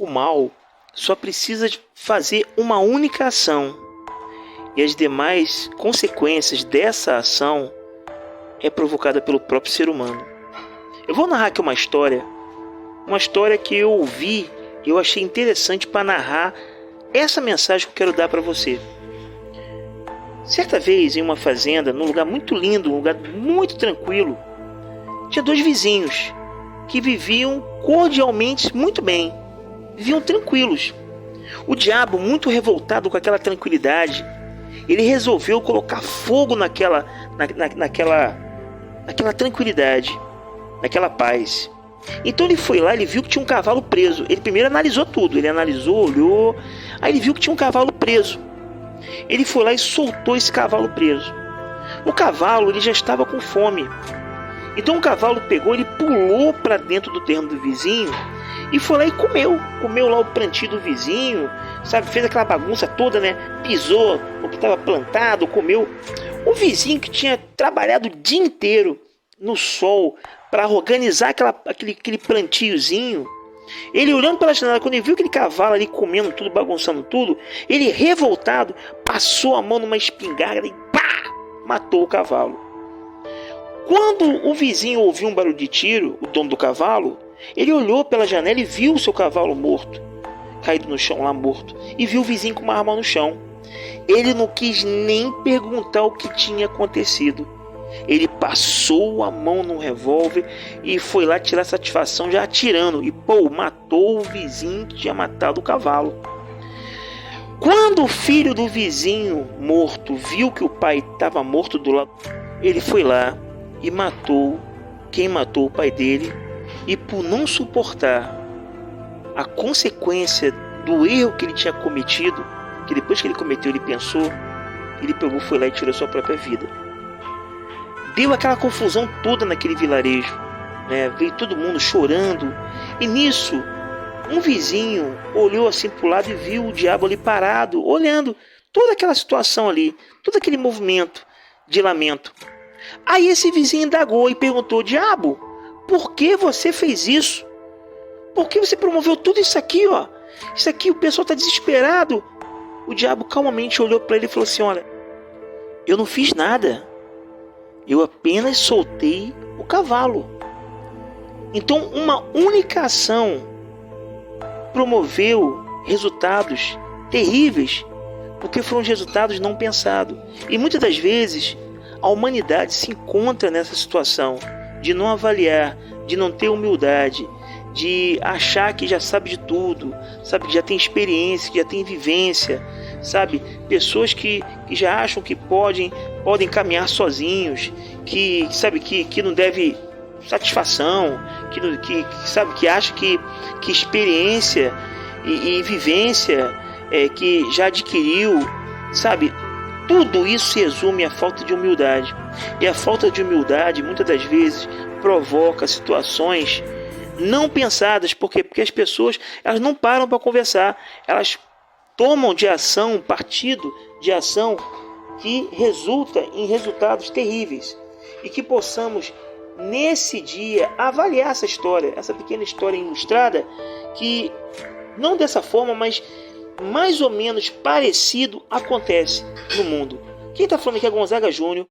O mal só precisa de fazer uma única ação, e as demais consequências dessa ação é provocada pelo próprio ser humano. Eu vou narrar aqui uma história que eu ouvi e eu achei interessante para narrar essa mensagem que eu quero dar para você. Certa vez, em uma fazenda, num lugar muito lindo, um lugar muito tranquilo, tinha dois vizinhos que viviam cordialmente muito bem, viviam tranquilos. O diabo, muito revoltado com aquela tranquilidade, ele resolveu colocar fogo naquela tranquilidade, naquela paz. Então ele foi lá, ele viu que tinha um cavalo preso. Ele primeiro analisou tudo, ele analisou, olhou, aí ele viu que tinha um cavalo preso. Ele foi lá e soltou esse cavalo preso. O cavalo, ele já estava com fome. Então o cavalo pegou, ele pulou para dentro do terreno do vizinho e foi lá e comeu lá o plantio do vizinho, sabe, fez aquela bagunça toda, né? Pisou o que estava plantado, comeu. O vizinho que tinha trabalhado o dia inteiro no sol para organizar aquele plantiozinho, ele olhando pela janela, quando ele viu aquele cavalo ali comendo tudo, bagunçando tudo, ele revoltado passou a mão numa espingarda e pá, matou o cavalo. Quando o vizinho ouviu um barulho de tiro, o dono do cavalo, ele olhou pela janela e viu o seu cavalo morto, caído no chão lá morto, e viu o vizinho com uma arma no chão. Ele não quis nem perguntar o que tinha acontecido. Ele passou a mão no revólver e foi lá tirar satisfação já atirando. E matou o vizinho que tinha matado o cavalo. Quando o filho do vizinho morto viu que o pai estava morto do lado, ele foi lá e matou quem matou o pai dele. E por não suportar a consequência do erro que ele tinha cometido, que depois que ele cometeu ele pensou, ele pegou, foi lá e tirou sua própria vida. Deu aquela confusão toda naquele vilarejo, né? Veio todo mundo chorando. E nisso, um vizinho olhou assim para o lado e viu o diabo ali parado, olhando toda aquela situação ali, todo aquele movimento de lamento. Aí esse vizinho indagou e perguntou: diabo, por que você fez isso? Por que você promoveu tudo isso aqui, ó? Isso aqui, o pessoal está desesperado. O diabo calmamente olhou para ele e falou assim: olha, eu não fiz nada. Eu apenas soltei o cavalo. Então, uma única ação promoveu resultados terríveis, porque foram resultados não pensados. E muitas das vezes, a humanidade se encontra nessa situação de não avaliar, de não ter humildade, de achar que já sabe de tudo, sabe, que já tem experiência, que já tem vivência, sabe, pessoas que já acham que podem caminhar sozinhos, que sabe que não deve satisfação, que acha que experiência e vivência que já adquiriu, sabe, tudo isso se resume à falta de humildade. E a falta de humildade muitas das vezes provoca situações não pensadas. Por quê? Porque as pessoas, elas não param para conversar, elas tomam de ação, partido de ação que resulta em resultados terríveis. E que possamos nesse dia avaliar essa história, essa pequena história ilustrada, que não dessa forma, mas mais ou menos parecido acontece no mundo. Quem está falando aqui é Gonzaga Júnior.